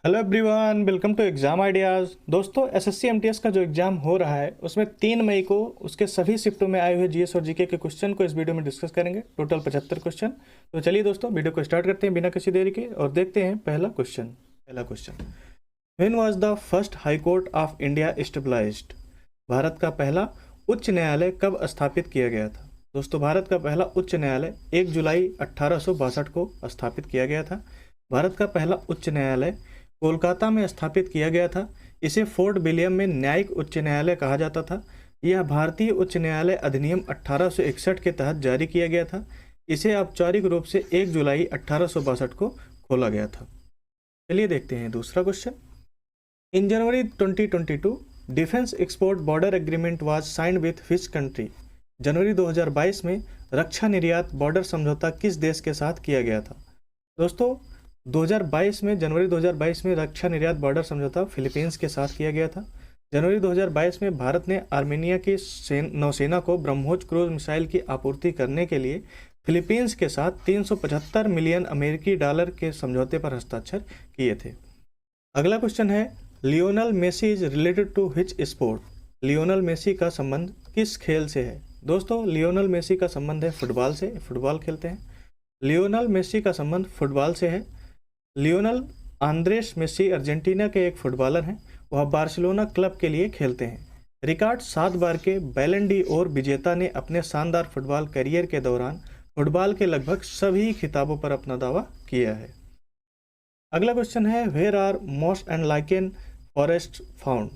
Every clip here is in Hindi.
Hello everyone, welcome to exam ideas. दोस्तों, एसएससी एमटीएस का जो एग्ज़ाम हो रहा है उसमें 3 मई को उसके सभी शिफ्टों में आए हुए जीएस और जीके के क्वेश्चन को इस वीडियो में डिस्कस करेंगे। Total 75 question. तो चलिए दोस्तों, वीडियो को स्टार्ट करते हैं बिना किसी देरी के और देखते हैं पहला question. When was the first high court of India established? Bharat का पहला उच्च न्यायालय कब स्थापित किया गया था? दोस्तों, भारत का पहला उच्च न्यायालय 1 जुलाई 1862 को स्थापित किया गया था। भारत का पहला उच्च न्यायालय कोलकाता में स्थापित किया गया था। इसे फोर्ट विलियम में न्यायिक उच्च न्यायालय कहा जाता था। यह भारतीय उच्च न्यायालय अधिनियम 1861 के तहत जारी किया गया था। इसे औपचारिक रूप से 1 जुलाई 1862 को खोला गया था। चलिए देखते हैं दूसरा question. In January 2022 defence export border agreement was signed with which country? जनवरी 2022 में रक्षा निर्यात बॉर्डर समझौता किस देश के साथ किया गया था? दोस्तों, 2022 में जनवरी 2022 में रक्षा निर्यात बॉर्डर समझौता फिलीपींस के साथ किया गया था। जनवरी 2022 में भारत ने आर्मेनिया की नौसेना को ब्रह्मोस क्रूज मिसाइल की आपूर्ति करने के लिए फिलीपींस के साथ 375 मिलियन अमेरिकी डॉलर के समझौते पर हस्ताक्षर किए थे। अगला क्वेश्चन है, Lionel Messi is related to which sport? Lionel Messi का संबंध किस खेल से है? दोस्तों, लियोनल मेसी का संबंध है फुटबॉल से। फुटबॉल खेलते हैं। लियोनल मेसी का संबंध फुटबॉल से है। लियोनल आंद्रेस मेसी अर्जेंटीना के एक फुटबॉलर हैं। वह बार्सिलोना क्लब के लिए खेलते हैं। रिकॉर्ड 7 बार के बैलन डी ओर विजेता ने अपने शानदार फुटबॉल करियर के दौरान फुटबॉल के लगभग सभी खिताबों पर अपना दावा किया है। अगला क्वेश्चन है, where are moss and lichen forest found?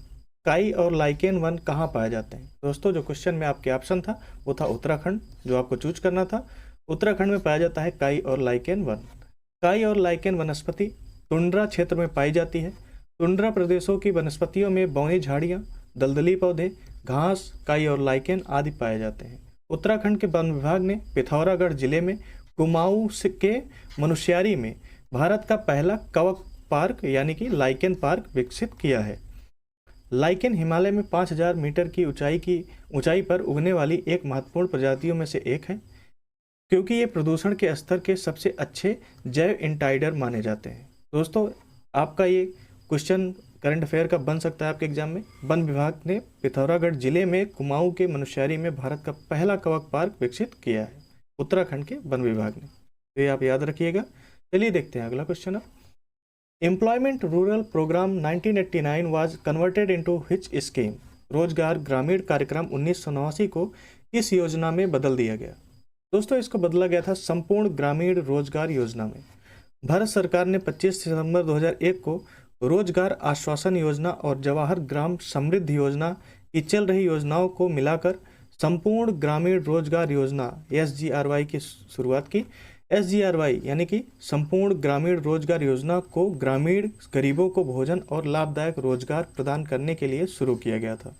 काई और लाइकेन वन कहाँ पाए जाते हैं? दोस्तों, जो क्वेश्चन में आपके ऑप्शन था वो था उत्तराखंड, जो आपको चूज करना था। उत्तराखंड में पाया जाता है काई और लाइकेन वन। काई और लाइकेन वनस्पति टुंड्रा क्षेत्र में पाई जाती है। टुंड्रा प्रदेशों की वनस्पतियों में बौनी झाड़ियाँ, दलदली पौधे, घास, काई और लाइकेन आदि पाए जाते हैं। उत्तराखंड के वन विभाग ने पिथौरागढ़ जिले में कुमाऊं के मनुष्यारी में भारत का पहला कवक पार्क यानी कि लाइकेन पार्क विकसित किया है। लाइकेन हिमालय में 5000 मीटर की ऊंचाई पर उगने वाली एक महत्वपूर्ण प्रजातियों में से एक है, क्योंकि ये प्रदूषण के स्तर के सबसे अच्छे जैव इंटाइडर माने जाते हैं। दोस्तों, आपका ये क्वेश्चन करंट अफेयर का बन सकता है आपके एग्जाम में। वन विभाग ने पिथौरागढ़ जिले में कुमाऊं के मनुष्यारी में भारत का पहला कवक पार्क विकसित किया है, उत्तराखंड के वन विभाग ने। तो ये आप याद रखिएगा। चलिए देखते हैं अगला question. Employment rural programme 1989 was converted into which scheme? रोजगार ग्रामीण कार्यक्रम 1989 को इस योजना में बदल दिया गया? दोस्तों, इसको बदला गया था संपूर्ण ग्रामीण रोजगार योजना में। भारत सरकार ने 25 सितंबर 2001 को रोजगार आश्वासन योजना और जवाहर ग्राम समृद्धि योजना की चल रही योजनाओं को मिलाकर संपूर्ण ग्रामीण रोजगार योजना SGRY की शुरुआत की। SGRY यानी कि संपूर्ण ग्रामीण रोजगार योजना को ग्रामीण गरीबों को भोजन और लाभदायक रोजगार प्रदान करने के लिए शुरू किया गया था।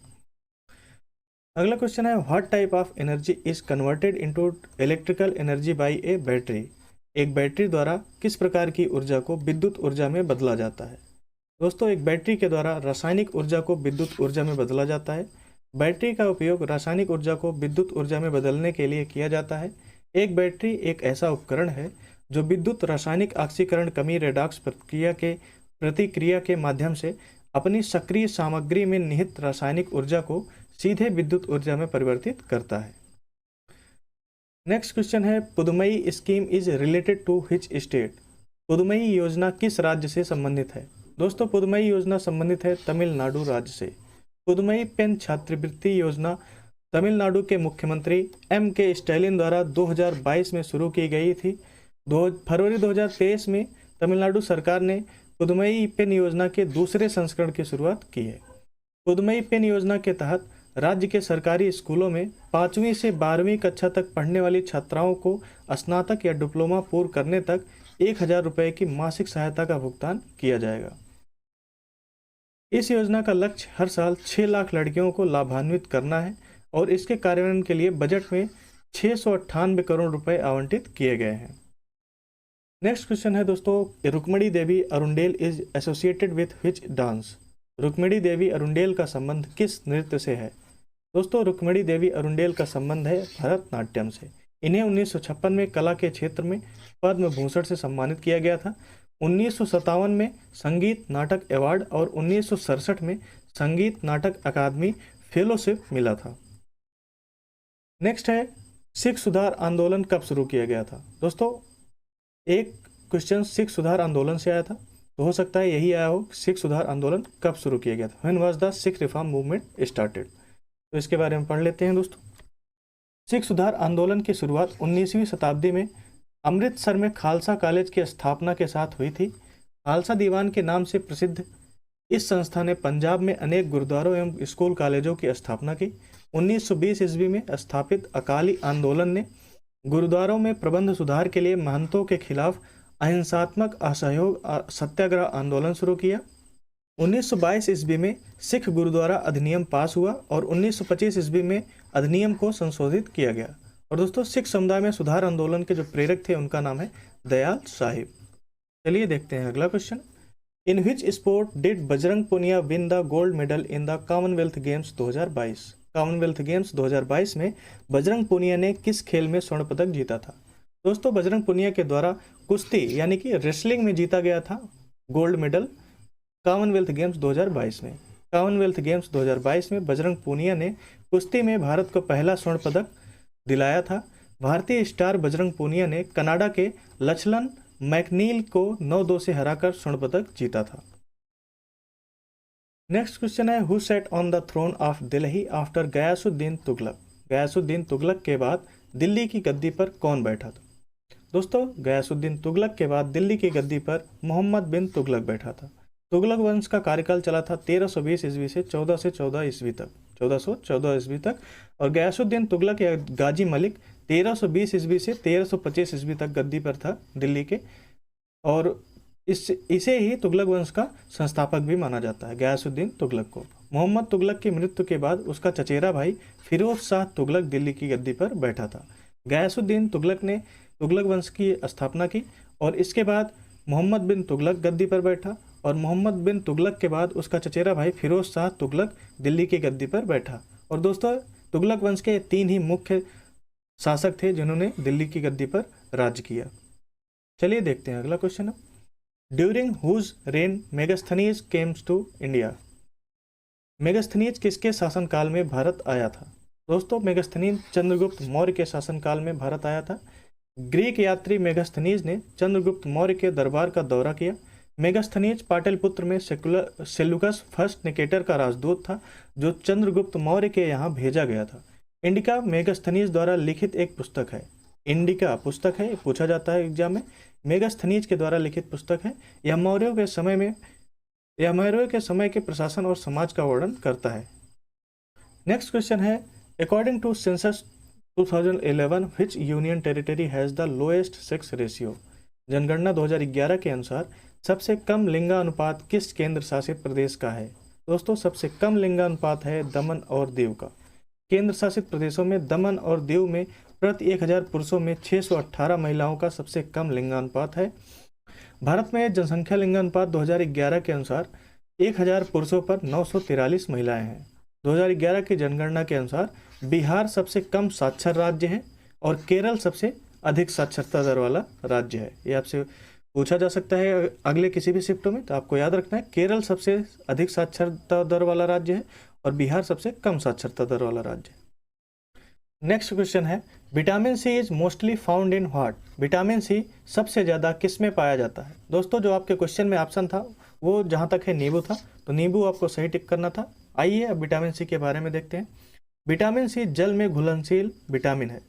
अगला क्वेश्चन है, what type of energy is converted into electrical energy by A battery? एक बैटरी द्वारा किस प्रकार की ऊर्जा को विद्युत ऊर्जा में बदला जाता है? दोस्तों, एक बैटरी के द्वारा रासायनिक ऊर्जा को विद्युत ऊर्जा में बदला जाता है। बैटरी का उपयोग रासायनिक ऊर्जा को विद्युत ऊर्जा में बदलने के लिए किया जाता है। एक बैटरी एक ऐसा उपकरण है जो विद्युत रासायनिक ऑक्सीकरण कमी रेडॉक्स प्रतिक्रिया के माध्यम से अपनी सक्रिय सामग्री में निहित रासायनिक ऊर्जा को सीधे विद्युत ऊर्जा में परिवर्तित करता है। नेक्स्ट क्वेश्चन है, Pudumai scheme is related to which state? Pudumai योजना किस राज्य से संबंधित है? दोस्तों, पुदुमई योजना संबंधित है तमिलनाडु राज्य से। पुदुमई पेन छात्रवृत्ति योजना तमिलनाडु के मुख्यमंत्री MK स्टालिन द्वारा 2022 में शुरू की गई थी। फरवरी 2023 में तमिलनाडु सरकार ने पुदुमई पेन योजना के दूसरे संस्करण की शुरुआत की है। पुदुमई पेन योजना के तहत राज्य के सरकारी स्कूलों में 5वीं से 12वीं कक्षा तक पढ़ने वाली छात्राओं को स्नातक या डिप्लोमा पूर्ण करने तक 1000 रुपये की मासिक सहायता का भुगतान किया जाएगा। इस योजना का लक्ष्य हर साल 6 लाख लड़कियों को लाभान्वित करना है और इसके कार्यान्वयन के लिए बजट में 698 करोड़ रुपए आवंटित किए गए हैं। नेक्स्ट क्वेश्चन है दोस्तों, Rukmini Devi Arundale is associated with which dance? Rukmini Devi Arundale का संबंध किस नृत्य से है? दोस्तों, रुक्मिणी देवी अरुंडेल का संबंध है भरतनाट्यम से। इन्हें 1956 में कला के क्षेत्र में पद्म भूषण से सम्मानित किया गया था। 1957 में संगीत नाटक अवार्ड और 1967 में संगीत नाटक अकादमी फेलोशिप मिला था। नेक्स्ट है, सिख सुधार आंदोलन कब शुरू किया गया था? दोस्तों एक क्वेश्चन सिख सुधार आंदोलन से आया था, तो हो सकता है यही आया हो, सिख सुधार आंदोलन कब शुरू किया गया था? When was the Sikh reform movement started? तो इसके बारे में पढ़ लेते हैं दोस्तों। सिख सुधार आंदोलन की शुरुआत 19वीं शताब्दी में अमृतसर में खालसा कॉलेज की स्थापना के साथ हुई थी। खालसा दीवान के नाम से प्रसिद्ध इस संस्था ने पंजाब में अनेक गुरुद्वारों एवं स्कूल कॉलेजों की स्थापना की। 1920 ईस्वी में स्थापित अकाली आंदोलन ने गुरुद्वारों में प्रबंध सुधार के लिए महंतों के खिलाफ अहिंसात्मक असहयोग सत्याग्रह आंदोलन शुरू किया। 1922 ईस्वी में सिख गुरुद्वारा अधिनियम पास हुआ और 1925 ईस्वी में अधिनियम को संशोधित किया गया। और दोस्तों सिख समुदाय में सुधार आंदोलन के जो प्रेरक थे उनका नाम है दयाल साहिब। चलिए देखते हैं अगला question. In which sport did Bajrang Punia win the gold medal in the Commonwealth games 2022? Commonwealth games 2022 में बजरंग पुनिया ने किस खेल में स्वर्ण पदक जीता था? दोस्तों बजरंग पुनिया के द्वारा कुश्ती यानी कि रेसलिंग में जीता गया था गोल्ड मेडल कॉमनवेल्थ गेम्स 2022 में। कॉमनवेल्थ गेम्स 2022 में बजरंग पुनिया ने कुश्ती में भारत को पहला स्वर्ण पदक दिलाया था। भारतीय स्टार बजरंग पुनिया ने कनाडा के लचलन मैकनील को 9-2 से हराकर स्वर्ण पदक जीता था। नेक्स्ट क्वेश्चन है, who sat on the throne of Delhi after Ghiyasuddin Tughlaq? Ghiyasuddin Tughlaq के बाद दिल्ली की गद्दी पर कौन बैठा था? दोस्तों गयासुद्दीन तुगलक के बाद दिल्ली की गद्दी पर मोहम्मद बिन तुगलक बैठा था। तुगलक वंश का कार्यकाल चला था 1320 ईस्वी से 1414 ईस्वी तक, 1414 ईस्वी तक। और गयासुद्दीन तुगलक या गाजी मलिक 1320 ईस्वी से 1325 ईस्वी तक गद्दी पर था दिल्ली के, और इसे ही तुगलक वंश का संस्थापक भी माना जाता है, गयासुद्दीन तुगलक को। मोहम्मद तुगलक की मृत्यु के बाद उसका चचेरा भाई फिरोज शाह तुगलक दिल्ली की गद्दी पर बैठा था। गयासुद्दीन तुगलक ने तुगलक वंश की स्थापना की और इसके बाद मोहम्मद बिन तुगलक गद्दी पर बैठा, और मोहम्मद बिन तुगलक के बाद उसका चचेरा भाई फिरोज शाह तुगलक दिल्ली की गद्दी पर बैठा। और दोस्तों तुगलक वंश के 3 ही मुख्य शासक थे जिन्होंने दिल्ली की गद्दी पर राज किया। चलिए देखते हैं अगला क्वेश्चन है, during whose reign Megasthenes came to India? Megasthenes किसके शासनकाल में भारत आया था? दोस्तों मेगास्थनीज चंद्रगुप्त मौर्य के शासनकाल में भारत आया था। ग्रीक यात्री मेगास्थनीज ने चंद्रगुप्त मौर्य के दरबार का दौरा किया। मेगास्थनीज पाटलिपुत्र में सेल्यूकस फर्स्ट निकेटर का राजदूत था जो चंद्रगुप्त मौर्य के यहाँ भेजा गया था। इंडिका मेगास्थनीज द्वारा लिखित एक पुस्तक है। इंडिका पुस्तक है, पूछा जाता है एग्जाम में। मेगास्थनीज के द्वारा लिखित पुस्तक है। यह मौर्यों के समय के प्रशासन और समाज का वर्णन करता है। नेक्स्ट क्वेश्चन है, according to census 2011 which union territory has the lowest sex ratio? जनगणना 2011 के अनुसार सबसे कम लिंगानुपात किस केंद्र शासित प्रदेश का है? दोस्तों सबसे कम लिंगानुपात है दमन और दीव का। केंद्र शासित प्रदेशों में दमन और दीव में प्रति 1000 पुरुषों में 618 महिलाओं का सबसे कम लिंगानुपात है। भारत में जनसंख्या लिंगानुपात 2011 के अनुसार 1000 पुरुषों पर 943 महिलाएं हैं। 2011 की जनगणना के अनुसार बिहार सबसे कम साक्षर राज्य है और केरल सबसे अधिक साक्षरता दर वाला राज्य है। ये आपसे पूछा जा सकता है अगले किसी भी शिफ्टों में, तो आपको याद रखना है केरल सबसे अधिक साक्षरता दर वाला राज्य है और बिहार सबसे कम साक्षरता दर वाला राज्य है। नेक्स्ट क्वेश्चन है, vitamin C is mostly found in what? Vitamin C सबसे ज़्यादा किस में पाया जाता है? दोस्तों जो आपके क्वेश्चन में ऑप्शन था वो जहाँ तक है नींबू था, तो नींबू आपको सही टिक करना था। आइए अब विटामिन सी के बारे में देखते हैं। विटामिन सी जल में घुलनशील विटामिन है।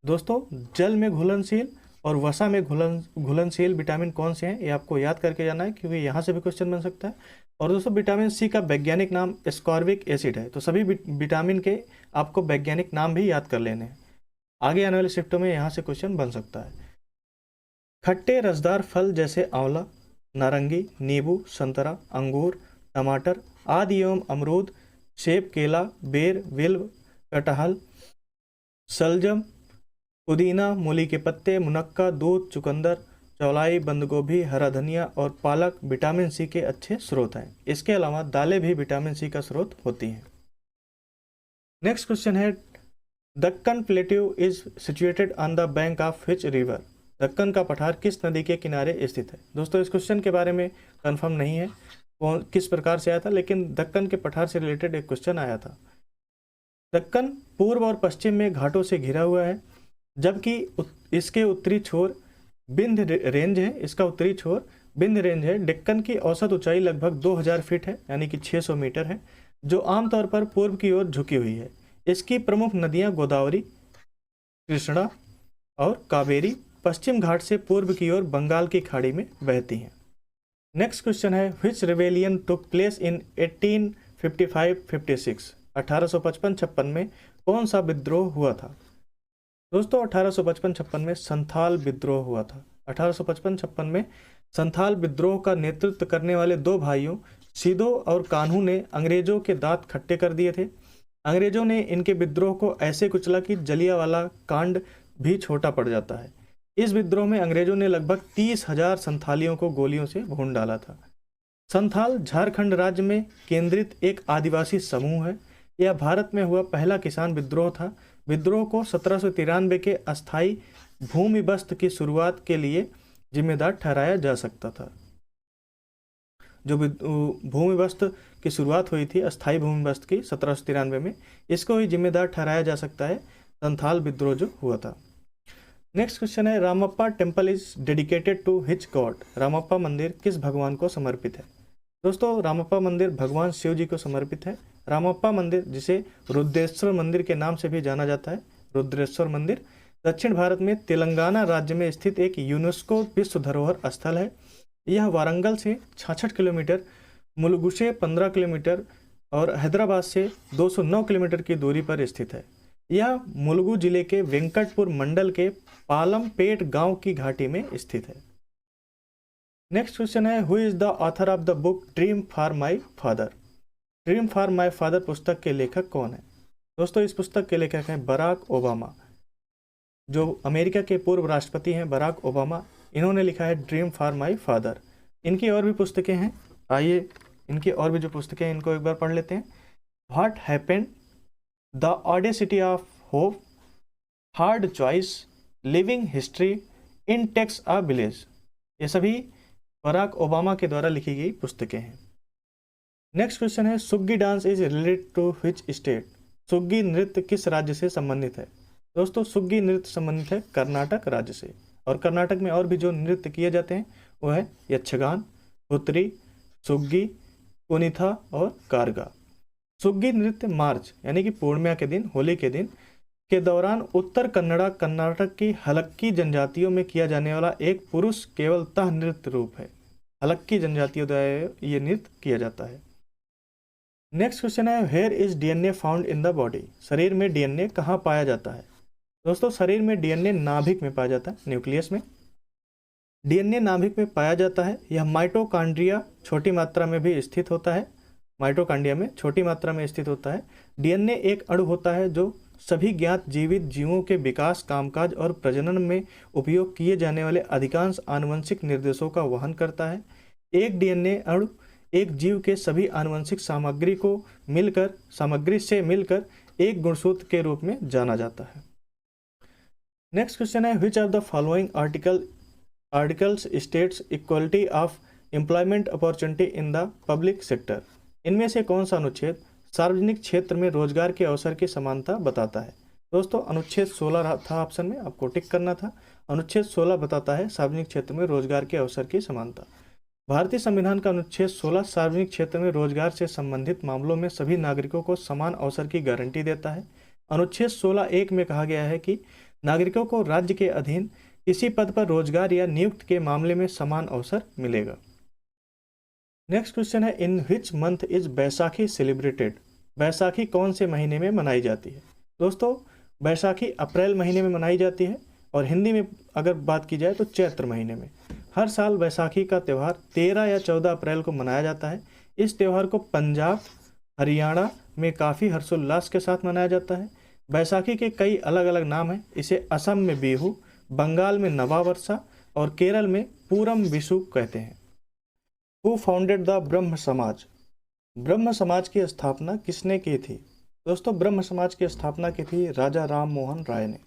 दोस्तों जल में घुलनशील और वसा में घुलनशील विटामिन कौन से हैं ये आपको याद करके जाना है, क्योंकि यहाँ से भी क्वेश्चन बन सकता है। और दोस्तों विटामिन सी का वैज्ञानिक नाम एस्कॉर्बिक एसिड है, तो सभी विटामिन के आपको वैज्ञानिक नाम भी याद कर लेने हैं। आगे आने वाले शिफ्टों में यहाँ से क्वेश्चन बन सकता है। खट्टे रसदार फल जैसे आंवला, नारंगी, नींबू, संतरा, अंगूर, टमाटर आदि एवं अमरूद, सेब, केला, बेर, विल्व, कटहल, सलजम, पुदीना, मूली के पत्ते, मुनक्का, दूध, चुकंदर, चौलाई, बंद गोभी, हरा धनिया और पालक विटामिन सी के अच्छे स्रोत हैं। इसके अलावा दालें भी विटामिन सी का स्रोत होती हैं। नेक्स्ट क्वेश्चन है, Deccan plateau is situated on the bank of which river? Deccan का पठार किस नदी के किनारे स्थित है? दोस्तों इस क्वेश्चन के बारे में कंफर्म नहीं है वो किस प्रकार से आया था, लेकिन दक्कन के पठार से रिलेटेड एक क्वेश्चन आया था। दक्कन पूर्व और पश्चिम में घाटों से घिरा हुआ है, जबकि इसके उत्तरी छोर विंध्य रेंज है। इसका उत्तरी छोर विंध्य रेंज है। डेक्कन की औसत ऊंचाई लगभग 2000 फीट है, यानी कि 600 मीटर है, जो आमतौर पर पूर्व की ओर झुकी हुई है। इसकी प्रमुख नदियां गोदावरी, कृष्णा और कावेरी पश्चिम घाट से पूर्व की ओर बंगाल की खाड़ी में बहती हैं। नेक्स्ट क्वेश्चन है, which rebellion took place in 1855-56? 1855-56 में कौन सा विद्रोह हुआ था? दोस्तों 1855-56 में संथाल विद्रोह हुआ था। 1855-56 में संथाल विद्रोह का नेतृत्व करने वाले दो भाइयों सिदो और कान्हू ने अंग्रेजों के दांत खट्टे कर दिए थे। अंग्रेजों ने इनके विद्रोह को ऐसे कुचला कि जलियांवाला कांड भी छोटा पड़ जाता है। इस विद्रोह में अंग्रेजों ने लगभग 30,000 संथालियों को गोलियों से भून डाला था। संथाल झारखंड राज्य में केंद्रित एक आदिवासी समूह है। यह भारत में हुआ पहला किसान विद्रोह था। विद्रोह को 1793 के अस्थायी भूमि बस्त की शुरुआत के लिए जिम्मेदार ठहराया जा सकता था। जो भूमि बस्त की शुरुआत हुई थी अस्थायी भूमि बस्त की 1793 में, इसको ही जिम्मेदार ठहराया जा सकता है संथाल विद्रोह जो हुआ था। नेक्स्ट क्वेश्चन है, Ramappa temple is dedicated to which god? Ramappa मंदिर किस भगवान को समर्पित है? दोस्तों रामप्पा मंदिर भगवान शिव जी को समर्पित है। रामप्पा मंदिर, जिसे रुद्रेश्वर मंदिर के नाम से भी जाना जाता है, रुद्रेश्वर मंदिर दक्षिण भारत में तेलंगाना राज्य में स्थित एक यूनेस्को विश्व धरोहर स्थल है। यह वारंगल से 66 किलोमीटर, मुलुगु से 15 किलोमीटर और हैदराबाद से 209 किलोमीटर की दूरी पर स्थित है। यह मुलुगु जिले के वेंकटपुर मंडल के पालमपेट गांव की घाटी में स्थित है। नेक्स्ट क्वेश्चन है, who is the author of the book dream for my father? Dream for my father पुस्तक के लेखक कौन है? दोस्तों इस पुस्तक के लेखक हैं बराक ओबामा। जो अमेरिका के पूर्व राष्ट्रपति हैं बराक ओबामा, इन्होंने लिखा है ड्रीम फॉर माई फादर। इनकी और भी पुस्तकें हैं, आइए इनकी और भी जो पुस्तकें हैं इनको एक बार पढ़ लेते हैं। What happened, the audacity of hope, hard choice, living history, it takes a village, ये सभी बराक ओबामा के द्वारा लिखी गई पुस्तकें हैं। नेक्स्ट क्वेश्चन है, Suggi dance is related to which state? Suggi नृत्य किस राज्य से संबंधित है? दोस्तों सुग्गी नृत्य संबंधित है कर्नाटक राज्य से। और कर्नाटक में और भी जो नृत्य किए जाते हैं वो है यक्षगान, हुतरी, सुग्गी, कुनिथा और कारगा। सुग्गी नृत्य मार्च यानी कि पूर्णिमा के दिन, होली के दिन के दौरान उत्तर कन्नड़ा कर्नाटक की हलक्की जनजातियों में किया जाने वाला एक पुरुष केवल तह नृत्य रूप है। हलक्की जनजातियों द्वारा ये नृत्य किया जाता है। नेक्स्ट क्वेश्चन है, where is DNA found in the body? शरीर में डीएनए कहाँ पाया जाता है? दोस्तों शरीर में डीएनए नाभिक में पाया जाता है, न्यूक्लियस में। डीएनए नाभिक में पाया जाता है। यह माइटोकॉन्ड्रिया छोटी मात्रा में भी स्थित होता है। माइटोकॉन्ड्रिया में छोटी मात्रा में स्थित होता है। डीएनए एक अणु होता है जो सभी ज्ञात जीवित जीवों के विकास, कामकाज और प्रजनन में उपयोग किए जाने वाले अधिकांश आनुवंशिक निर्देशों का वहन करता है। एक डीएनए अणु एक जीव के सभी आनुवंशिक सामग्री से मिलकर एक गुणसूत्र के रूप में जाना जाता है। नेक्स्ट क्वेश्चन है, which of the following articles states equality of employment opportunity in the public sector? इनमें से कौन सा अनुच्छेद सार्वजनिक क्षेत्र में रोजगार के अवसर की समानता बताता है? दोस्तों अनुच्छेद 16 था ऑप्शन में, आपको टिक करना था। अनुच्छेद 16 बताता है सार्वजनिक क्षेत्र में रोजगार के अवसर की समानता। भारतीय संविधान का अनुच्छेद 16 सार्वजनिक क्षेत्र में रोजगार से संबंधित मामलों में सभी नागरिकों को समान अवसर की गारंटी देता है। अनुच्छेद 16(1) में कहा गया है कि नागरिकों को राज्य के अधीन किसी पद पर रोजगार या नियुक्ति के मामले में समान अवसर मिलेगा। नेक्स्ट क्वेश्चन है, in which month is Baisakhi celebrated? Baisakhi कौन से महीने में मनाई जाती है? दोस्तों बैसाखी अप्रैल महीने में मनाई जाती है और हिंदी में अगर बात की जाए तो चैत्र महीने में। हर साल बैसाखी का त्यौहार 13 या 14 अप्रैल को मनाया जाता है। इस त्यौहार को पंजाब, हरियाणा में काफ़ी हर्षोल्लास के साथ मनाया जाता है। बैसाखी के कई अलग अलग नाम हैं। इसे असम में बिहू, बंगाल में नवावर्षा और केरल में पूरम विशु कहते हैं। हु फाउंडेड द ब्रह्म समाज? ब्रह्म समाज की स्थापना किसने की थी? दोस्तों ब्रह्म समाज की स्थापना की थी राजा राम मोहन राय ने।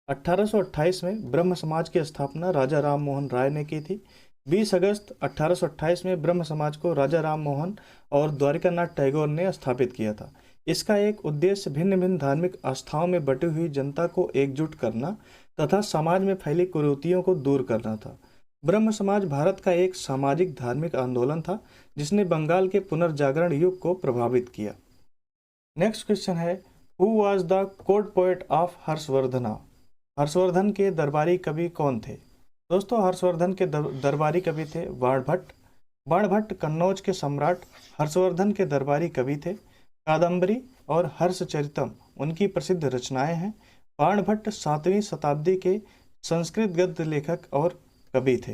1828 में ब्रह्म समाज की स्थापना राजा राम मोहन राय ने की थी। 20 अगस्त 1828 में ब्रह्म समाज को राजा राम मोहन और द्वारिकानाथ टैगोर ने स्थापित किया था। इसका एक उद्देश्य भिन्न भिन्न धार्मिक आस्थाओं में बटी हुई जनता को एकजुट करना तथा समाज में फैली कुरीतियों को दूर करना था। ब्रह्म समाज भारत का एक सामाजिक धार्मिक आंदोलन था जिसने बंगाल के पुनर्जागरण युग को प्रभावित किया। नेक्स्ट क्वेश्चन है, who was the court poet of Harshavardhana? Harshvardhan के दरबारी कवि कौन थे? दोस्तों, हर्षवर्धन के दरबारी कवि थे बाणभट्ट। बाणभट्ट कन्नौज के सम्राट हर्षवर्धन के दरबारी कवि थे। कादम्बरी और हर्षचरितम उनकी प्रसिद्ध रचनाएं हैं। बाणभट्ट 7वीं शताब्दी के संस्कृत गद्य लेखक और कवि थे।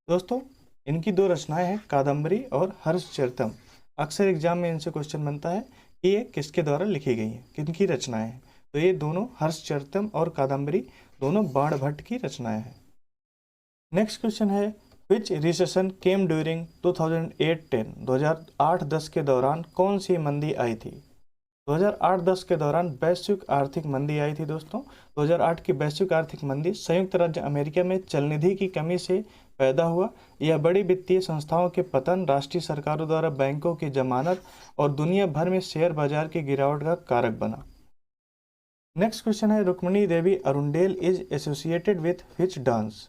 दोस्तों, इनकी दो रचनाएं हैं, कादम्बरी और हर्षचरितम। अक्सर एग्जाम में इनसे क्वेश्चन बनता है कि ये किसके द्वारा लिखी गई हैं, किनकी रचनाएं हैं। तो ये दोनों हर्षचरितम और कादम्बरी दोनों बाणभट्ट की रचनाएं हैं। नेक्स्ट क्वेश्चन है, विच रिसेशन केम ड्यूरिंग 2008-10? 2008-10 के दौरान कौन सी मंदी आई थी? 2008-10 के दौरान वैश्विक आर्थिक मंदी आई थी। दोस्तों, 2008 की वैश्विक आर्थिक मंदी संयुक्त राज्य अमेरिका में चलनिधि की कमी से पैदा हुआ। यह बड़ी वित्तीय संस्थाओं के पतन, राष्ट्रीय सरकारों द्वारा बैंकों की जमानत और दुनिया भर में शेयर बाजार की गिरावट का कारक बना। नेक्स्ट क्वेश्चन है, Rukmini Devi Arundale is associated with which dance?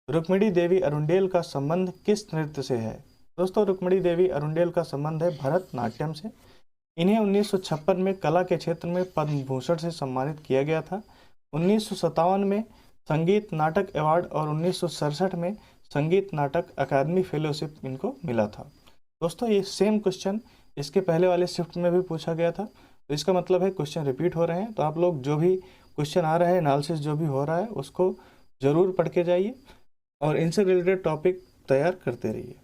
Rukmini Devi Arundale का संबंध किस नृत्य से है? दोस्तों, रुक्मिणी देवी अरुंडेल का संबंध है भरतनाट्यम से। इन्हें 1956 में कला के क्षेत्र में पद्म भूषण से सम्मानित किया गया था। 1957 में संगीत नाटक अवार्ड और 1967 में संगीत नाटक अकादमी फेलोशिप इनको मिला था। दोस्तों, ये सेम क्वेश्चन इसके पहले वाले शिफ्ट में भी पूछा गया था, तो इसका मतलब है क्वेश्चन रिपीट हो रहे हैं। तो आप लोग जो भी क्वेश्चन आ रहा है, एनालिसिस जो भी हो रहा है, उसको ज़रूर पढ़ के जाइए और इनसे रिलेटेड टॉपिक तैयार करते रहिए।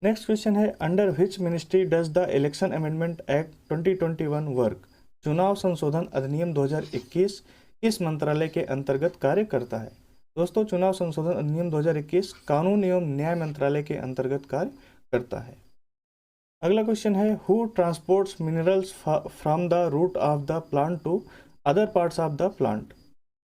नेक्स्ट क्वेश्चन है, under which ministry does the election amendment act 2021 work? चुनाव संशोधन अधिनियम 2021 किस मंत्रालय के अंतर्गत कार्य करता है? दोस्तों, चुनाव संशोधन अधिनियम 2021 कानून एवं न्याय मंत्रालय के अंतर्गत कार्य करता है। अगला क्वेश्चन है, who transports minerals from the root of the plant to other parts of the plant?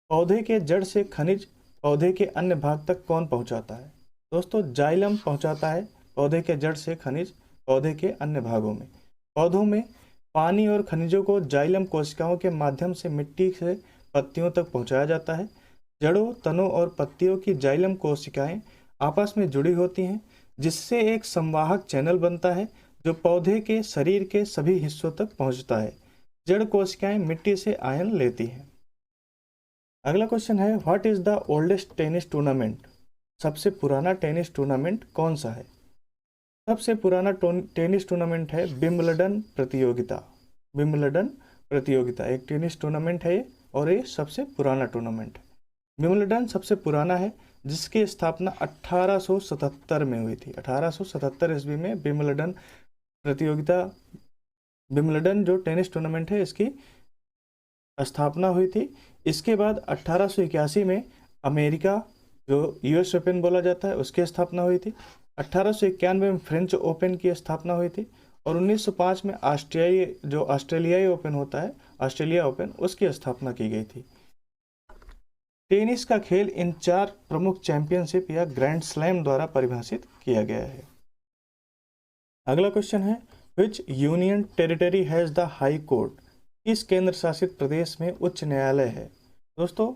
पौधे के जड़ से खनिज पौधे के अन्य भाग तक कौन पहुंचाता है? दोस्तों, जाइलम पहुंचाता है पौधे के जड़ से खनिज पौधे के अन्य भागों में। पौधों में पानी और खनिजों को जाइलम कोशिकाओं के माध्यम से मिट्टी से पत्तियों तक पहुंचाया जाता है। जड़ों, तनों और पत्तियों की जाइलम कोशिकाएं आपस में जुड़ी होती हैं, जिससे एक संवाहक चैनल बनता है जो पौधे के शरीर के सभी हिस्सों तक पहुंचता है। जड़ कोशिकाएं मिट्टी से आयन लेती हैं। अगला क्वेश्चन है, what is the oldest tennis tournament? सबसे पुराना टेनिस टूर्नामेंट कौन सा है? सबसे पुराना टेनिस टूर्नामेंट है विंबलडन प्रतियोगिता। विंबलडन प्रतियोगिता एक टेनिस टूर्नामेंट है ये, और ये सबसे पुराना टूर्नामेंट है। विंबलडन सबसे पुराना है, जिसकी स्थापना 1877 में हुई थी। 1877 ईस्वी में विंबलडन प्रतियोगिता, विंबलडन जो टेनिस टूर्नामेंट है, इसकी स्थापना हुई थी। इसके बाद 1881 में अमेरिका, जो यूएस ओपन बोला जाता है, उसकी स्थापना हुई थी। 1891 में फ्रेंच ओपन की स्थापना हुई थी और 1905 में ऑस्ट्रेलियाई ओपन होता है, ऑस्ट्रेलिया ओपन, उसकी स्थापना की गई थी। टेनिस का खेल इन 4 प्रमुख चैंपियनशिप या ग्रैंड स्लैम द्वारा परिभाषित किया गया है। अगला क्वेश्चन है, विच union territory has the high court? किस केंद्र शासित प्रदेश में उच्च न्यायालय है? दोस्तों,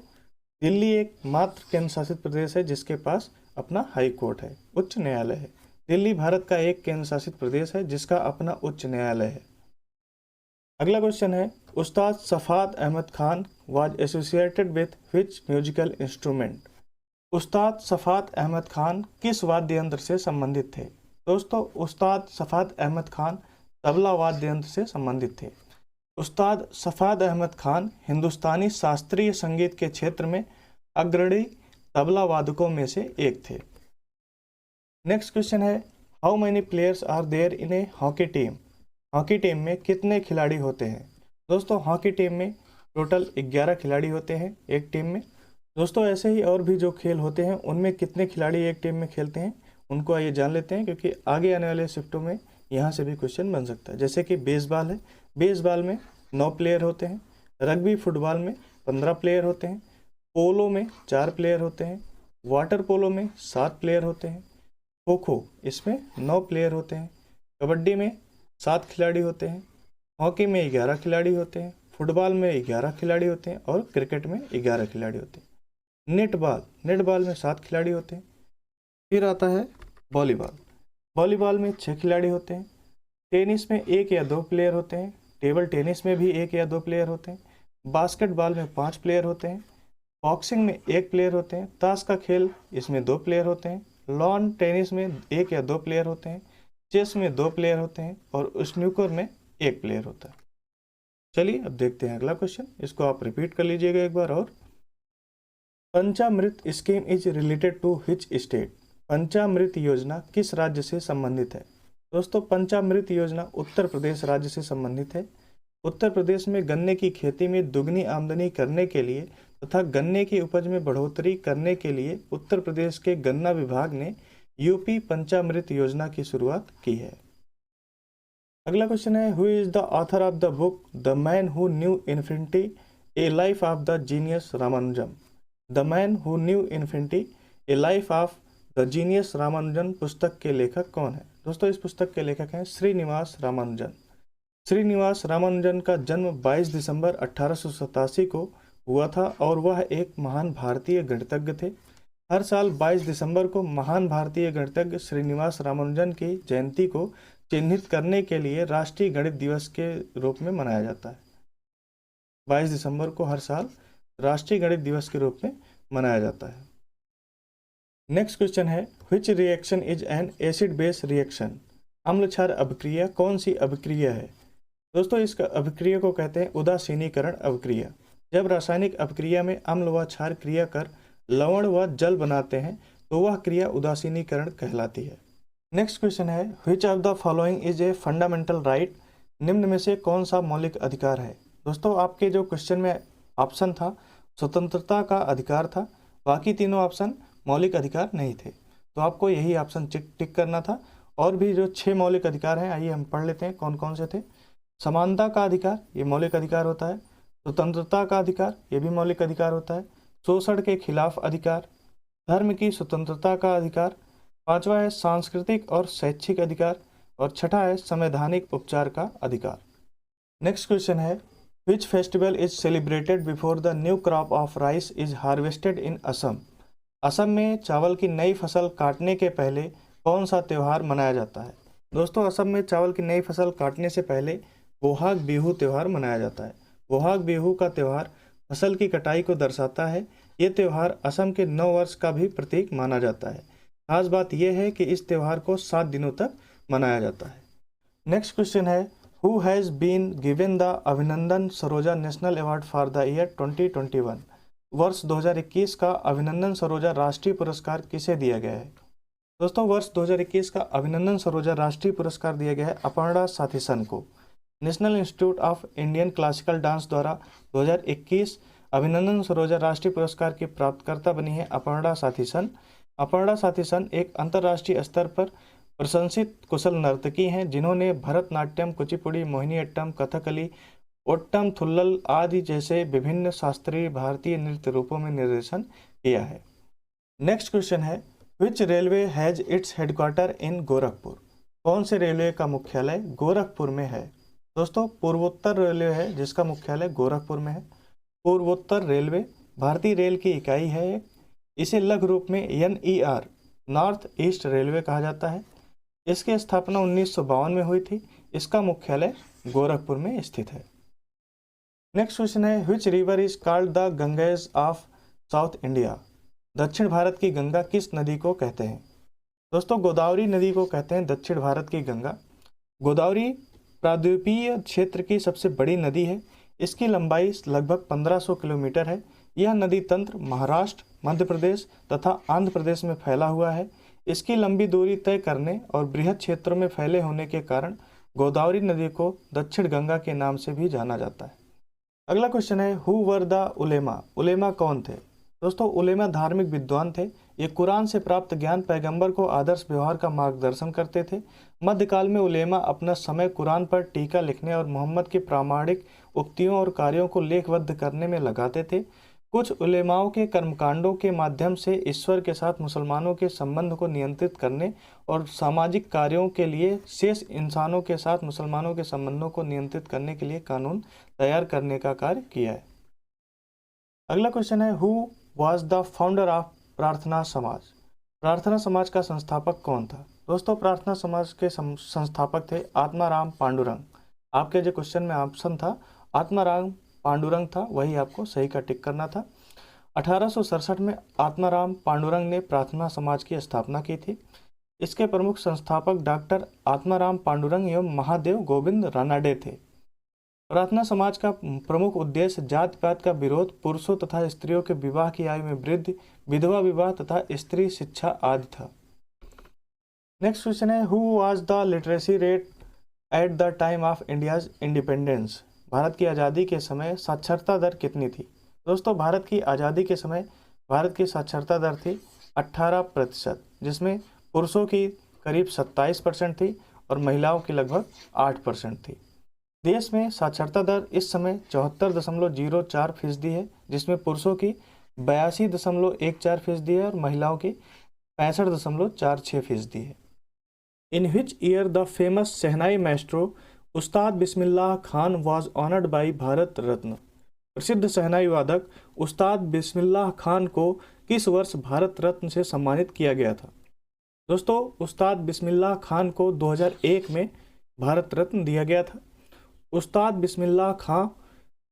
दिल्ली एक मात्र केंद्र शासित प्रदेश है जिसके पास अपना हाई कोर्ट है, उच्च न्यायालय है। दिल्ली भारत का एक केंद्र शासित प्रदेश है जिसका अपना उच्च न्यायालय है। अगला क्वेश्चन है, Ustad Safat Ahmad Khan was associated with which musical instrument? Ustad Safat Ahmad Khan किस वाद्य यंत्र से संबंधित थे? दोस्तों, उस्ताद सफात अहमद खान तबला वाद्य यंत्र से संबंधित थे। उस्ताद सफात अहमद खान हिंदुस्तानी शास्त्रीय संगीत के क्षेत्र में अग्रणी तबला वादकों में से एक थे। नेक्स्ट क्वेश्चन है, how many players are there in a hockey team? Hockey team में कितने खिलाड़ी होते हैं? दोस्तों, हॉकी टीम में टोटल 11 खिलाड़ी होते हैं एक टीम में। दोस्तों, ऐसे ही और भी जो खेल होते हैं उनमें कितने खिलाड़ी एक टीम में खेलते हैं उनको आइए जान लेते हैं, क्योंकि आगे आने वाले शिफ्टों में यहाँ से भी क्वेश्चन बन सकता है। जैसे कि बेसबॉल है, बेसबॉल में 9 प्लेयर होते हैं। रग्बी फुटबॉल में 15 प्लेयर होते हैं। पोलो में 4 प्लेयर होते हैं, वाटर पोलो में 7 प्लेयर होते हैं, खो खो इसमें 9 प्लेयर होते हैं, कबड्डी में 7 खिलाड़ी होते हैं, हॉकी में 11 खिलाड़ी होते हैं, फुटबॉल में 11 खिलाड़ी होते हैं और क्रिकेट में 11 खिलाड़ी होते हैं। नेटबॉल में 7 खिलाड़ी होते हैं। फिर आता है वॉलीबॉल में 6 खिलाड़ी होते हैं। टेनिस में 1 या 2 प्लेयर होते हैं, टेबल टेनिस में भी 1 या 2 प्लेयर होते हैं, बास्केटबॉल में 5 प्लेयर होते हैं, बॉक्सिंग में 1 प्लेयर होते हैं, ताश का खेल इसमें 2 प्लेयर होते हैं, लॉन टेनिस में 1 या 2 प्लेयर होते हैं, चेस में 2 प्लेयर होते हैं और स्नूकर में 1 प्लेयर होता है। चलिए अब देखते हैं अगला क्वेश्चन, इसको आप रिपीट कर लीजिएगा एक बार और। Panchamrit scheme is related to which state? Panchamrit योजना किस राज्य से संबंधित है? दोस्तों पंचामृत योजना उत्तर प्रदेश राज्य से संबंधित है। उत्तर प्रदेश में गन्ने की खेती में दुगनी आमदनी करने के लिए तथा गन्ने की उपज में बढ़ोतरी करने के लिए उत्तर प्रदेश के गन्ना विभाग ने यूपी पंचामृत योजना की शुरुआत की है। अगला क्वेश्चन है, who is the author of the book the man who knew infinity A life of the genius Ramanujan? The man who knew infinity A life of the genius Ramanujan पुस्तक के लेखक कौन है? दोस्तों इस पुस्तक के लेखक हैं श्रीनिवास रामानुजन। श्रीनिवास रामानुजन का जन्म 22 दिसंबर 1887 को हुआ था और वह एक महान भारतीय गणितज्ञ थे। हर साल 22 दिसंबर को महान भारतीय गणितज्ञ श्रीनिवास रामानुजन की जयंती को चिन्हित करने के लिए राष्ट्रीय गणित दिवस के रूप में मनाया जाता है। 22 दिसंबर को हर साल राष्ट्रीय गणित दिवस के रूप में मनाया जाता है। नेक्स्ट क्वेश्चन है, which reaction is an acid base reaction? अम्ल क्षार अभिक्रिया कौन सी अभिक्रिया है? दोस्तों इस अभिक्रिया को कहते हैं उदासीनीकरण अभिक्रिया। जब रासायनिक अभिक्रिया में अम्ल व क्षार क्रिया कर लवण व जल बनाते हैं तो वह क्रिया उदासीनीकरण कहलाती है। नेक्स्ट क्वेश्चन है, which of the following is a fundamental right? निम्न में से कौन सा मौलिक अधिकार है? दोस्तों आपके जो क्वेश्चन में ऑप्शन था स्वतंत्रता का अधिकार था, बाकी तीनों ऑप्शन मौलिक अधिकार नहीं थे, तो आपको यही ऑप्शन टिक करना था। और भी जो 6 मौलिक अधिकार हैं आइए हम पढ़ लेते हैं कौन कौन से थे। समानता का अधिकार ये मौलिक अधिकार होता है, स्वतंत्रता का अधिकार ये भी मौलिक अधिकार होता है, शोषण के खिलाफ अधिकार, धर्म की स्वतंत्रता का अधिकार, 5वां है सांस्कृतिक और शैक्षिक अधिकार और 6ठा है संवैधानिक उपचार का अधिकार। नेक्स्ट क्वेश्चन है, which festival is celebrated before the new crop of rice is harvested in Assam? Assam में चावल की नई फसल काटने के पहले कौन सा त्यौहार मनाया जाता है? दोस्तों असम में चावल की नई फसल काटने से पहले बोहाग बिहू त्यौहार मनाया जाता है। बोहाग बिहू का त्यौहार फसल की कटाई को दर्शाता है। ये त्यौहार असम के नव वर्ष का भी प्रतीक माना जाता है। खास बात यह है कि इस त्यौहार को 7 दिनों तक मनाया जाता है। नेक्स्ट क्वेश्चन है, who has been given the Abhinandan Saroja national award for the year 2021? वर्ष 2021 का अभिनंदन सरोजा राष्ट्रीय पुरस्कार किसे दिया गया है? दोस्तों वर्ष 2021 का अभिनंदन सरोजा राष्ट्रीय पुरस्कार दिया गया है अपर्णा साथीसन को। National institute of Indian classical dance द्वारा 2021 अभिनंदन सरोजा राष्ट्रीय पुरस्कार की प्राप्तकर्ता बनी है अपर्णा साथीसन। अपर्णा साथीसन एक अंतर्राष्ट्रीय स्तर पर प्रशंसित कुशल नर्तकी हैं जिन्होंने भरतनाट्यम, कुचिपुड़ी, मोहिनीअट्टम, कथकली, ओट्टम थुल्लल आदि जैसे विभिन्न शास्त्रीय भारतीय नृत्य रूपों में निर्देशन किया है। नेक्स्ट क्वेश्चन है, विच railway has its headquarter in Gorakhpur? कौन से रेलवे का मुख्यालय गोरखपुर में है? दोस्तों पूर्वोत्तर रेलवे है जिसका मुख्यालय गोरखपुर में है। पूर्वोत्तर रेलवे भारतीय रेल की इकाई है। इसे लघु रूप में NER नॉर्थ ईस्ट रेलवे कहा जाता है। इसकी स्थापना 1952 में हुई थी। इसका मुख्यालय गोरखपुर में स्थित है। नेक्स्ट क्वेश्चन है, which river is called the Ganges of south India? दक्षिण भारत की गंगा किस नदी को कहते हैं? दोस्तों गोदावरी नदी को कहते हैं दक्षिण भारत की गंगा। गोदावरी प्रायद्वीपीय क्षेत्र की सबसे बड़ी नदी है। इसकी लंबाई लगभग 1500 किलोमीटर है। यह नदी तंत्र महाराष्ट्र, मध्य प्रदेश तथा आंध्र प्रदेश में फैला हुआ है। इसकी लंबी दूरी तय करने और बृहद क्षेत्रों में फैले होने के कारण गोदावरी नदी को दक्षिण गंगा के नाम से भी जाना जाता है। अगला क्वेश्चन है, हु वर द उलेमा? उलेमा कौन थे? दोस्तों उलेमा धार्मिक विद्वान थे। ये कुरान से प्राप्त ज्ञान पैगंबर को आदर्श व्यवहार का मार्गदर्शन करते थे। मध्यकाल में उलेमा अपना समय कुरान पर टीका लिखने और मोहम्मद की प्रामाणिक उक्तियों और कार्यों को लेखबद्ध करने में लगाते थे। कुछ उलेमाओं के कर्मकांडों के माध्यम से ईश्वर के साथ मुसलमानों के संबंध को नियंत्रित करने और सामाजिक कार्यों के लिए शेष इंसानों के साथ मुसलमानों के संबंधों को नियंत्रित करने के लिए कानून तैयार करने का कार्य किया है। अगला क्वेश्चन है, who was the founder of प्रार्थना समाज? प्रार्थना समाज का संस्थापक कौन था? दोस्तों, प्रार्थना समाज के संस्थापक थे आत्माराम पांडुरंग। आपके जो क्वेश्चन में ऑप्शन था आत्माराम पांडुरंग था, वही आपको सही का टिक करना था। 1867 में आत्माराम पांडुरंग ने प्रार्थना समाज की स्थापना की थी। इसके प्रमुख संस्थापक डॉक्टर आत्माराम पांडुरंग एवं महादेव गोविंद रानाडे थे। प्रार्थना समाज का प्रमुख उद्देश्य जाति पात का विरोध, पुरुषों तथा स्त्रियों के विवाह की आयु में वृद्धि, विधवा विवाह तथा स्त्री शिक्षा आदि था। नेक्स्ट क्वेश्चन है, who was the literacy rate at the time of India's independence? Bharat की आज़ादी के समय साक्षरता दर कितनी थी? दोस्तों, भारत की आज़ादी के समय भारत की साक्षरता दर थी 18%, जिसमें पुरुषों की करीब 27% थी और महिलाओं की लगभग 8% थी। देश में साक्षरता दर इस समय 74.04% है, जिसमें पुरुषों की 82.14% है और महिलाओं की 65.46% है। In which year the famous shehnai maestro Ustad Bismillah Khan was honoured by Bharat Ratna? प्रसिद्ध शहनाई वादक उस्ताद बिस्मिल्लाह खान को किस वर्ष भारत रत्न से सम्मानित किया गया था? दोस्तों, उस्ताद बिस्मिल्लाह खान को 2001 में भारत रत्न दिया गया था। उस्ताद बिस्मिल्लाह खान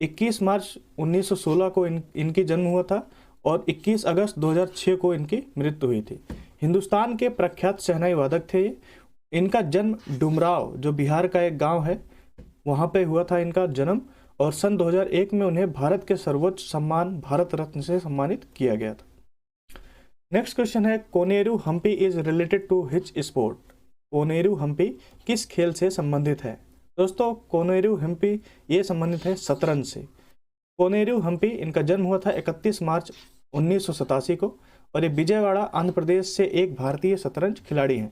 21 मार्च 1916 को इनकी जन्म हुआ था और 21 अगस्त 2006 को इनकी मृत्यु हुई थी। हिंदुस्तान के प्रख्यात शहनाई वादक थे। इनका जन्म डुमराव, जो बिहार का एक गांव है, वहां पे हुआ था इनका जन्म, और सन 2001 में उन्हें भारत के सर्वोच्च सम्मान भारत रत्न से सम्मानित किया गया था। नेक्स्ट क्वेश्चन है, Koneru Humpy is related to which sport? Koneru Humpy किस खेल से संबंधित है? दोस्तों, कोनेरू हम्पी ये संबंधित है शतरंज से। कोनेरू हम्पी इनका जन्म हुआ था 31 मार्च 1987 को और ये विजयवाड़ा आंध्र प्रदेश से एक भारतीय शतरंज खिलाड़ी हैं।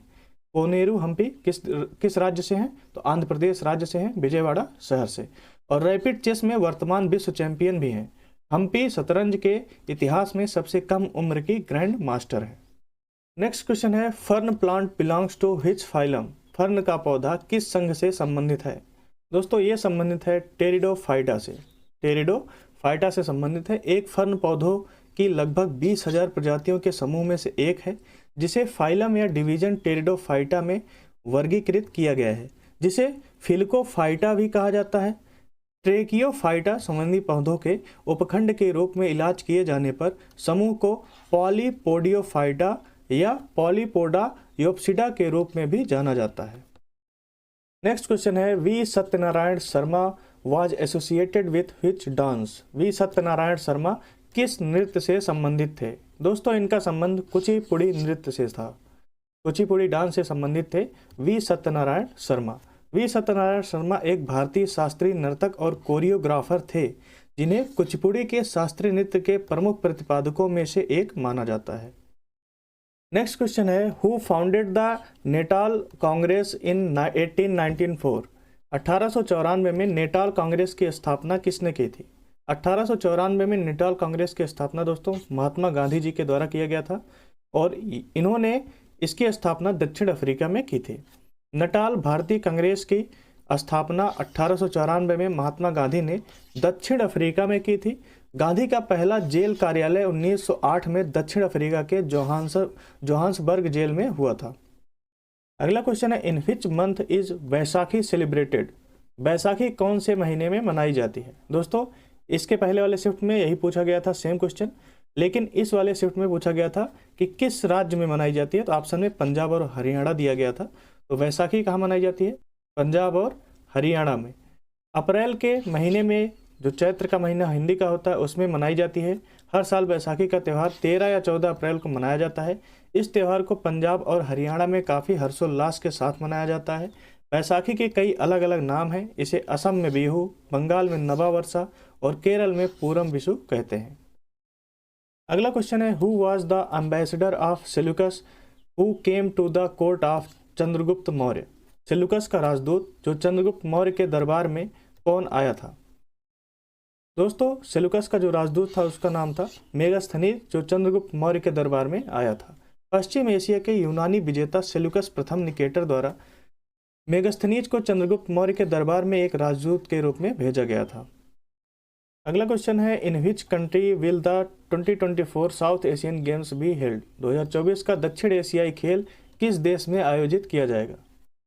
कोनेरू हम्पी किस राज्य से हैं? तो आंध्र प्रदेश राज्य से हैं, विजयवाड़ा शहर से, और रैपिड चेस में वर्तमान विश्व चैंपियन भी हैं। हम्पी शतरंज के इतिहास में सबसे कम उम्र की ग्रैंड मास्टर है। नेक्स्ट क्वेश्चन है, fern plant belongs to which phylum? Fern का पौधा किस संघ से संबंधित है? दोस्तों, ये संबंधित है टेरिडोफाइटा से। टेरिडोफाइटा से संबंधित है। एक फर्न पौधों की लगभग 20,000 प्रजातियों के समूह में से एक है, जिसे फाइलम या डिवीजन टेरिडोफाइटा में वर्गीकृत किया गया है, जिसे फिलकोफाइटा भी कहा जाता है। ट्रेकियोफाइटा संबंधी पौधों के उपखंड के रूप में इलाज किए जाने पर समूह को पॉलीपोडियोफाइटा या पॉलीपोडायोप्सिडा के रूप में भी जाना जाता है। नेक्स्ट क्वेश्चन है, V Satyanarayana Sharma was associated with which dance? V Satyanarayana Sharma किस नृत्य से संबंधित थे? दोस्तों, इनका संबंध कुचिपुड़ी नृत्य से था। कुचिपुड़ी डांस से संबंधित थे वी सत्यनारायण शर्मा। वी सत्यनारायण शर्मा एक भारतीय शास्त्रीय नर्तक और कोरियोग्राफर थे, जिन्हें कुचिपुड़ी के शास्त्रीय नृत्य के प्रमुख प्रतिपादकों में से एक माना जाता है। नेक्स्ट क्वेश्चन है, who founded the Natal Congress in 1894? 1894 में नेटाल कांग्रेस की स्थापना किसने की थी? 1894 में नेटाल कांग्रेस की स्थापना दोस्तों महात्मा गांधी जी के द्वारा किया गया था और इन्होंने इसकी स्थापना दक्षिण अफ्रीका में की थी। नेटाल भारतीय कांग्रेस की स्थापना 1894 में महात्मा गांधी ने दक्षिण अफ्रीका में की थी। गांधी का पहला जेल कार्यालय 1908 में दक्षिण अफ्रीका के जोहान्सबर्ग जेल में हुआ था। अगला क्वेश्चन है, in which month is Baisakhi celebrated? Baisakhi कौन से महीने में मनाई जाती है? दोस्तों, इसके पहले वाले शिफ्ट में यही पूछा गया था, सेम क्वेश्चन, लेकिन इस वाले शिफ्ट में पूछा गया था कि किस राज्य में मनाई जाती है, तो ऑप्शन में पंजाब और हरियाणा दिया गया था। तो वैसाखी कहाँ मनाई जाती है? पंजाब और हरियाणा में। अप्रैल के महीने में, जो चैत्र का महीना हिंदी का होता है, उसमें मनाई जाती है। हर साल बैसाखी का त्यौहार 13 या 14 अप्रैल को मनाया जाता है। इस त्यौहार को पंजाब और हरियाणा में काफ़ी हर्षोल्लास के साथ मनाया जाता है। बैसाखी के कई अलग अलग नाम हैं। इसे असम में बिहू, बंगाल में नवा वर्षा और केरल में पूरम विशु कहते हैं। अगला क्वेश्चन है, who was the ambassador of Seleucus who came to the court of Chandragupta Maurya? Seleucus का राजदूत जो चंद्रगुप्त मौर्य के दरबार में कौन आया था? दोस्तों सेल्यूकस का जो राजदूत था उसका नाम था मेगास्थनीज, जो चंद्रगुप्त मौर्य के दरबार में आया था। पश्चिम एशिया के यूनानी विजेता सेल्यूकस प्रथम निकेटर द्वारा मेगास्थनीज को चंद्रगुप्त मौर्य के दरबार में एक राजदूत के रूप में भेजा गया था। अगला क्वेश्चन है, in which country will the 2024 South Asian Games be held? 2024 का दक्षिण एशियाई खेल किस देश में आयोजित किया जाएगा?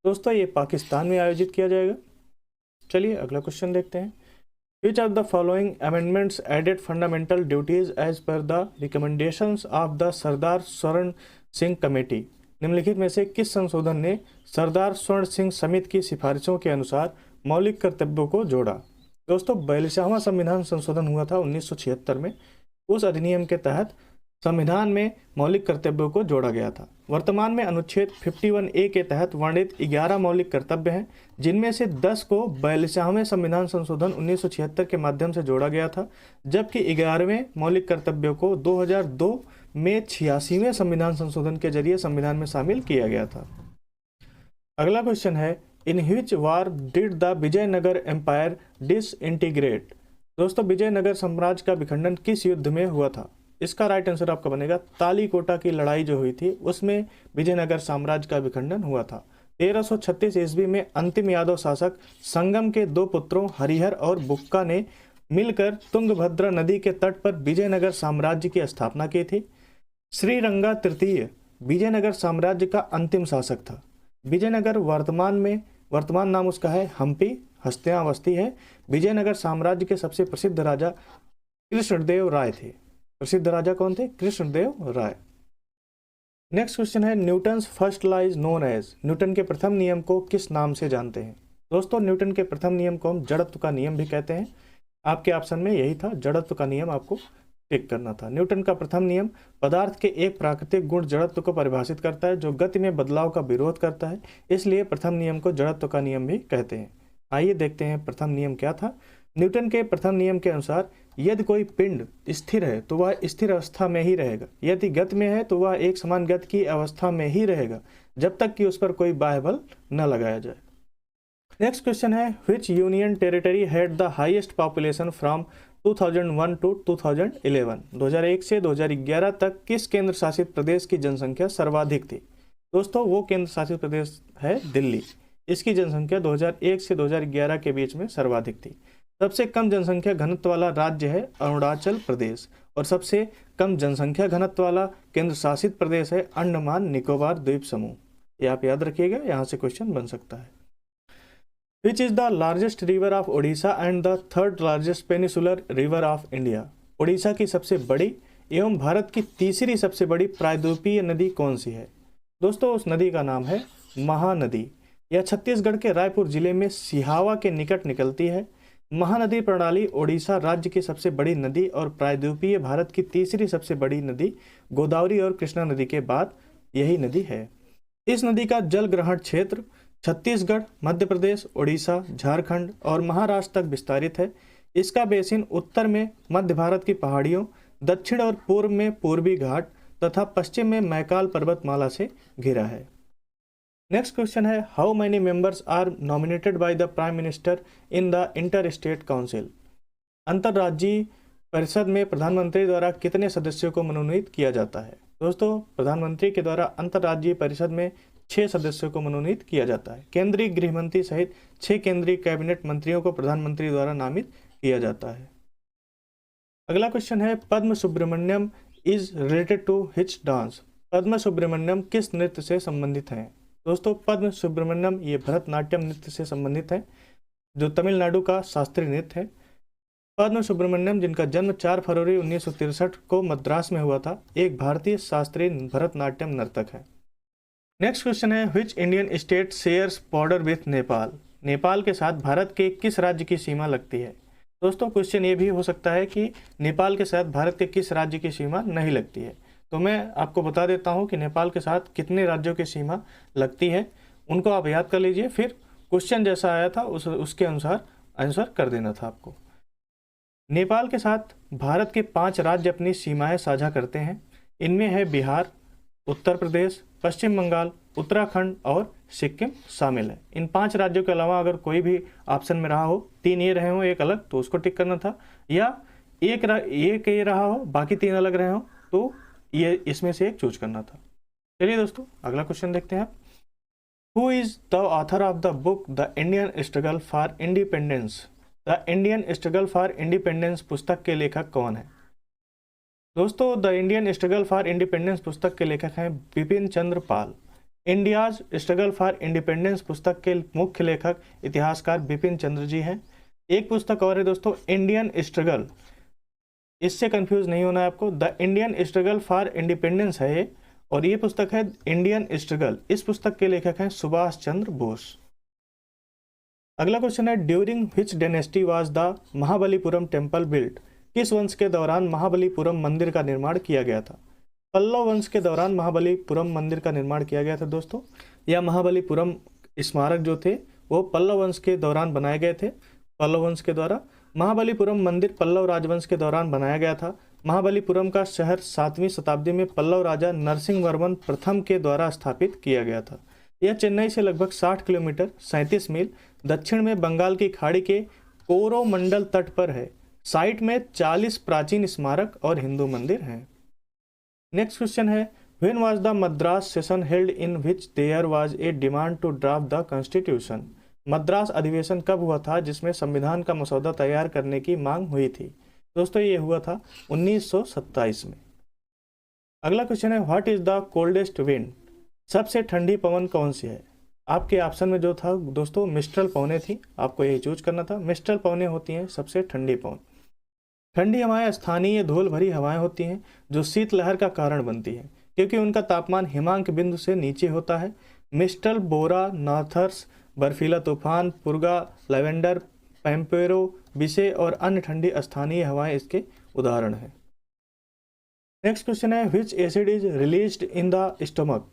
दोस्तों ये पाकिस्तान में आयोजित किया जाएगा। चलिए अगला क्वेश्चन देखते हैं। Which of the following amendments added fundamental duties as per the recommendations of the Sardar Swaran Singh committee? निम्नलिखित में से किस संशोधन ने सरदार स्वर्ण सिंह समिति की सिफारिशों के अनुसार मौलिक कर्तव्यों को जोड़ा? दोस्तों 42वां संविधान संशोधन हुआ था 1976 में। उस अधिनियम के तहत संविधान में मौलिक कर्तव्यों को जोड़ा गया था। वर्तमान में अनुच्छेद 51A के तहत वर्णित 11 मौलिक कर्तव्य हैं, जिनमें से 10 को 42वें संविधान संशोधन 1976 के माध्यम से जोड़ा गया था, जबकि 11वें मौलिक कर्तव्यों को 2002 में 86वें संविधान संशोधन के जरिए संविधान में शामिल किया गया था। अगला क्वेश्चन है, in which war did the Vijayanagara empire disintegrate? दोस्तों विजयनगर साम्राज्य का विखंडन किस युद्ध में हुआ था? इसका राइट आंसर आपका बनेगा तालीकोटा की लड़ाई जो हुई थी उसमें विजयनगर साम्राज्य का विखंडन हुआ था। 1336 ईस्वी में अंतिम यादव शासक संगम के 2 पुत्रों हरिहर और बुक्का ने मिलकर तुंगभद्रा नदी के तट पर विजयनगर साम्राज्य की स्थापना की थी। श्रीरंगा तृतीय विजयनगर साम्राज्य का अंतिम शासक था। विजयनगर वर्तमान नाम उसका है हम्पी, हस्तिनावस्ती है। विजयनगर साम्राज्य के सबसे प्रसिद्ध राजा कृष्णदेव राय थे। प्रसिद्ध राजा कौन थे? कृष्णदेव राय। नेक्स्ट क्वेश्चन है, Newton's first law is known as? Newton के प्रथम नियम को किस नाम से जानते हैं? दोस्तों न्यूटन के प्रथम नियम को हम जड़त्व का नियम भी कहते हैं। आपके ऑप्शन में यही था, जड़त्व का नियम आपको टिक करना था। न्यूटन का प्रथम नियम पदार्थ के एक प्राकृतिक गुण जड़त्व को परिभाषित करता है, जो गति में बदलाव का विरोध करता है, इसलिए प्रथम नियम को जड़त्व का नियम भी कहते हैं। आइए देखते हैं प्रथम नियम क्या था। न्यूटन के प्रथम नियम के अनुसार यदि कोई पिंड स्थिर है तो वह स्थिर अवस्था में ही रहेगा, यदि गति में है तो वह एक समान गति की अवस्था में ही रहेगा जब तक कि उस पर कोई बाह्य बल न लगाया जाए। नेक्स्ट क्वेश्चन है, which union territory had the highest population from 2001 to 2011? 2001 से 2011 तक किस केंद्र शासित प्रदेश की जनसंख्या सर्वाधिक थी? दोस्तों वो केंद्र शासित प्रदेश है दिल्ली। इसकी जनसंख्या 2001 से 2011 के बीच में सर्वाधिक थी। सबसे कम जनसंख्या घनत्व वाला राज्य है अरुणाचल प्रदेश और सबसे कम जनसंख्या घनत्व वाला केंद्र शासित प्रदेश है अंडमान निकोबार द्वीप समूह। ये आप याद रखिएगा, यहाँ से क्वेश्चन बन सकता है। Which is the largest river of Odisha and the third largest peninsular river of India? Odisha की सबसे बड़ी एवं भारत की तीसरी सबसे बड़ी प्रायद्वीपीय नदी कौन सी है? दोस्तों उस नदी का नाम है महानदी। यह छत्तीसगढ़ के रायपुर जिले में सिहावा के निकट निकलती है। महानदी प्रणाली ओडिशा राज्य की सबसे बड़ी नदी और प्रायद्वीपीय भारत की तीसरी सबसे बड़ी नदी गोदावरी और कृष्णा नदी के बाद यही नदी है। इस नदी का जल ग्रहण क्षेत्र छत्तीसगढ़, मध्य प्रदेश, ओडिशा, झारखंड और महाराष्ट्र तक विस्तारित है। इसका बेसिन उत्तर में मध्य भारत की पहाड़ियों, दक्षिण और पूर्व में पूर्वी घाट तथा पश्चिम में मैकाल पर्वतमाला से घिरा है। नेक्स्ट क्वेश्चन है, how many members are nominated by the prime minister in the inter state council? अंतर्राज्यीय परिषद में प्रधानमंत्री द्वारा कितने सदस्यों को मनोनीत किया जाता है? दोस्तों प्रधानमंत्री के द्वारा अंतर्राज्यीय परिषद में 6 सदस्यों को मनोनीत किया जाता है। केंद्रीय गृह मंत्री सहित 6 केंद्रीय कैबिनेट मंत्रियों को प्रधानमंत्री द्वारा नामित किया जाता है। अगला क्वेश्चन है, Padma Subrahmanyam is related to which dance? Padma Subrahmanyam किस नृत्य से संबंधित है? दोस्तों पद्म सुब्रमण्यम ये भरतनाट्यम नृत्य से संबंधित है, जो तमिलनाडु का शास्त्रीय नृत्य है। पद्म सुब्रमण्यम, जिनका जन्म 4 फरवरी 1963 को मद्रास में हुआ था, एक भारतीय शास्त्रीय भरतनाट्यम नर्तक है। नेक्स्ट क्वेश्चन है, which Indian state shares border with Nepal? Nepal के साथ भारत के किस राज्य की सीमा लगती है? दोस्तों क्वेश्चन ये भी हो सकता है कि नेपाल के साथ भारत के किस राज्य की सीमा नहीं लगती है, तो मैं आपको बता देता हूं कि नेपाल के साथ कितने राज्यों की सीमा लगती है, उनको आप याद कर लीजिए, फिर क्वेश्चन जैसा आया था उसके अनुसार आंसर कर देना था आपको। नेपाल के साथ भारत के 5 राज्य अपनी सीमाएं साझा करते हैं। इनमें है बिहार, उत्तर प्रदेश, पश्चिम बंगाल, उत्तराखंड और सिक्किम शामिल है। इन 5 राज्यों के अलावा अगर कोई भी ऑप्शन में रहा हो, 3 ये रहे हो एक अलग, तो उसको टिक करना था, या एक ये रहा हो बाकी 3 अलग रहे हो तो ये इसमें से एक चूज करना था। चलिए दोस्तों अगला क्वेश्चन देखते हैं। Who is the author of the book the Indian struggle for independence? The Indian struggle for independence पुस्तक के लेखक कौन है? दोस्तों the Indian struggle for independence पुस्तक के लेखक हैं Bipin Chandra Pal. India's struggle for independence पुस्तक के मुख्य लेखक इतिहासकार बिपिन चंद्र जी हैं। एक पुस्तक और है दोस्तों, इंडियन स्ट्रगल, इससे कंफ्यूज नहीं होना है आपको, the Indian struggle for independence है ये, और ये पुस्तक है इंडियन स्ट्रगल। इस पुस्तक के लेखक हैं सुभाष चंद्र बोस। अगला क्वेश्चन है, during which dynasty was the Mahabalipuram temple built? किस वंश के दौरान महाबलीपुरम मंदिर का निर्माण किया गया था? पल्लव वंश के दौरान महाबलीपुरम मंदिर का निर्माण किया गया था दोस्तों। यह महाबलीपुरम स्मारक जो थे वो पल्लव वंश के दौरान बनाए गए थे, पल्लव वंश के द्वारा। महाबलीपुरम मंदिर पल्लव राजवंश के दौरान बनाया गया था। महाबलीपुरम का शहर 7वीं शताब्दी में पल्लव राजा नरसिंह वर्मन प्रथम के द्वारा स्थापित किया गया था। यह चेन्नई से लगभग 60 किलोमीटर 37 मील दक्षिण में बंगाल की खाड़ी के कोरोमंडल तट पर है। साइट में 40 प्राचीन स्मारक और हिंदू मंदिर हैं। नेक्स्ट क्वेश्चन है, when was the Madras session held in which there was a demand to draft the constitution? Madras अधिवेशन कब हुआ था जिसमें संविधान का मसौदा तैयार करने की मांग हुई थी? दोस्तों ये हुआ था 1927 में। अगला क्वेश्चन है, what is the coldest wind? सबसे ठंडी पवन कौन सी है? आपके ऑप्शन में जो था दोस्तों मिस्ट्रल पवनें थी, आपको यही चूज करना था। मिस्ट्रल पवनें होती हैं सबसे ठंडी पवन। ठंडी हवाएं स्थानीय धूल भरी हवाएं होती हैं जो शीतलहर का कारण बनती हैं क्योंकि उनका तापमान हिमांक बिंदु से नीचे होता है। मिस्टल, बोरा, नॉर्थर्स, बर्फीला तूफान, पुर्गा, लेवेंडर, पैम्पेरो, बिसे और अन्य ठंडी स्थानीय हवाएं इसके उदाहरण हैं। नेक्स्ट क्वेश्चन है, which acid is released in the stomach?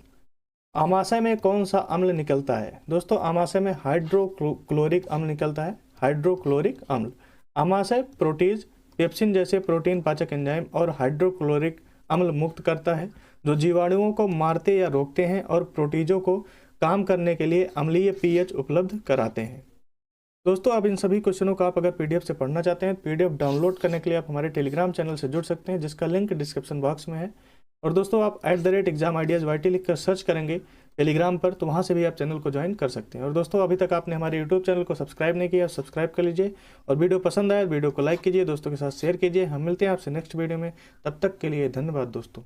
आमाशय में कौन सा अम्ल निकलता है? दोस्तों आमाशय में हाइड्रोक्लोरिक अम्ल निकलता है, हाइड्रोक्लोरिक अम्ल। आमाशय प्रोटीज, पेप्सिन जैसे प्रोटीन पाचक एंजाइम और हाइड्रोक्लोरिक अम्ल मुक्त करता है जो जीवाणुओं को मारते या रोकते हैं और प्रोटीजों को काम करने के लिए अम्लीय पीएच उपलब्ध कराते हैं। दोस्तों अब इन सभी क्वेश्चनों को आप अगर पीडीएफ से पढ़ना चाहते हैं, पीडीएफ डाउनलोड करने के लिए आप हमारे टेलीग्राम चैनल से जुड़ सकते हैं जिसका लिंक डिस्क्रिप्शन बॉक्स में है। और दोस्तों आप @examideas लिख कर सर्च करेंगे टेलीग्राम पर, तो वहाँ से भी आप चैनल को ज्वाइन कर सकते हैं। और दोस्तों अभी तक आपने हमारे यूट्यूब चैनल को सब्सक्राइब नहीं किया, सब्सक्राइब कर लीजिए। और वीडियो पसंद आए वीडियो को लाइक कीजिए, दोस्तों के साथ शेयर कीजिए। हम मिलते हैं आपसे नेक्स्ट वीडियो में, तब तक के लिए धन्यवाद दोस्तों।